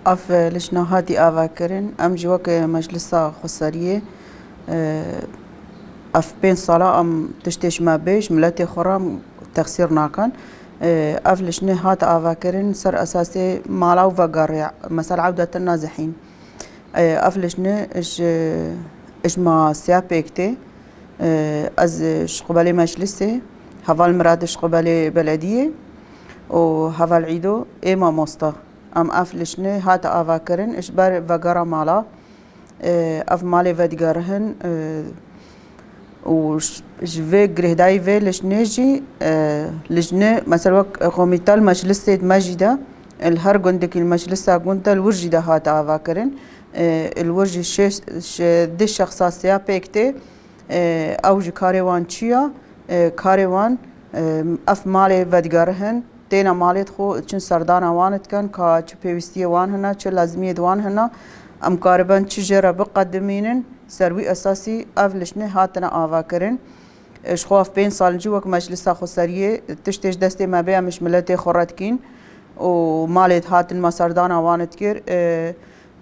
اف لشنا هاتي آواکرین ام جوک مجلسا خسریه اف بین صلاة ام تشتیش ما بیش ملت خورام تقصیر ناکن اف لشنا هات آواکرین سر اساسی مالاو وقارع مثلا عودة النازحين اف لشنا اش ما سيابيكتي از شقبالي مجلسي هفال مراد شقبالي بلدية و هفال عيدو ايما موستا ام اف لشنه هات آواکرین اش بر وگارا مالا اف مالی ودگارهن و جوه گرهدای و لشنه جی لجنه مثلا قوميتا المجلس سيد مجيدا الهر گندك المجلس گندا الورجي ده هات آواکرین الورجي دي شخصاسيا بيكتي او جي كاريوان چيا كاريوان اف مالی ودگارهن تینا مالیت خو چن سردان وانت کن که چه پیوستی وان هنا چه لازمیت وان هنا ام کاربن چه جرا بقدمینن سروی اساسی اولشنه هاتنا آواکرین اش خواف بین سال جو وک مجلس خسریه تشتیش دسته ما بیا مش ملت خورت کین و مالیت هاتن ما سردان وانت کر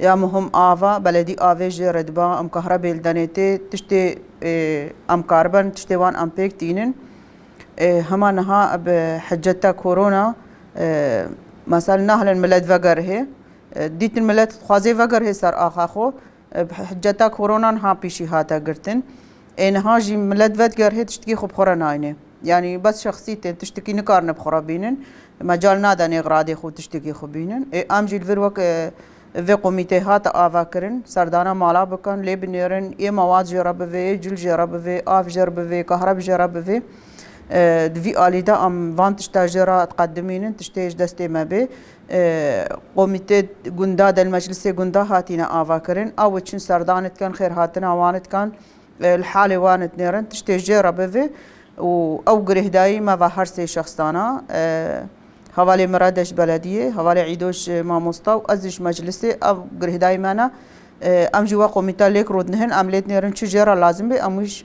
یا مهم آوا بلدی آوه جردبا ام كهرباء الدنيتي تشتي ام کاربن تشتي وان ام پیک تینن هما نها بحجتا كورونا مثلا نهل الملد وقر هي ديت الملد خوازي وقر هي سر آخاخو بحجتا كورونا نها بيشي هاتا قرتن انها جي ملد وقر هي تشتكي خب خورا ناينه يعني بس شخصيتين تشتكي نكارن بخورا بينن مجال نادا نغرادي خو تشتكي خو بينن ام جي الفروك في قوميتي هاتا آواکرین سردانا مالا بکن لي بنيرن اي مواد جرب في جل جرب في آف جرب في كهرب جرب في دفي آليدا ام وان تشتاجرا تقدمين تشتيج دستي ما بي قوميتي قندا دا المجلس قندا هاتينا آواکرین او چن سردانت كان خير هاتنا وانت كان الحالة وانت نيرن تشتيجرا بفي او قرهداي ما وهر سي شخصانا حوالي مرادش بلدية حوالي عيدوش ماموستا و ازش مجلسي او قرهداي مانا ام جوا قوميتا ليك رودنهن ام ليت نيرن شجرة لازم بي اموش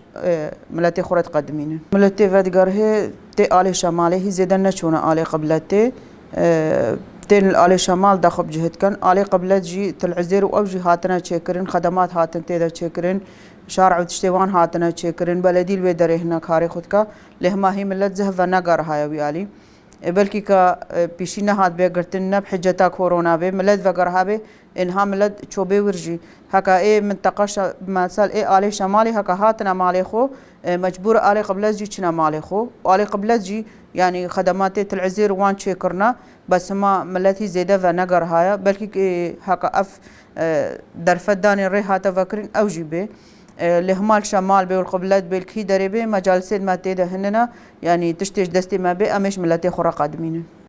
ملتي خورت قدمين ملتي ودقار هي تي آل شمالي هي زيدن نشونا آل قبلتي تين آل شمال داخب جهد كان آل قبلت جي تلعزير و اوجي هاتنا تشكرين خدمات هاتن تيدا تشكرين شارع و تشتيوان هاتنا تشكرين بلدي الويدري هنا كاري خودكا لهما هي ملت زهفا نقار هاي ويالي بلكي كا بيشي نهاد بيقرتن بحجتا كورونا بي ملد وقرها بي انها ملد چوبي ورجي هكا اي منطقة مثال اي آلي شمالي هكا هاتنا مالي خو مجبور آلي قبلت جي چنا مالي خو آلي قبلت جي يعني خدماتي تلعزير وان چيكرنا بس ما ملتي زيدا ونقر هايا بلكي هكا اف درفداني ري هاتا فكرين اوجي بي لهمال شمال بي والقبلات بالكي دري بي مجالسين ما تيدا هننا يعني تشتيش دستي ما بي امش ملتي خورا قادمين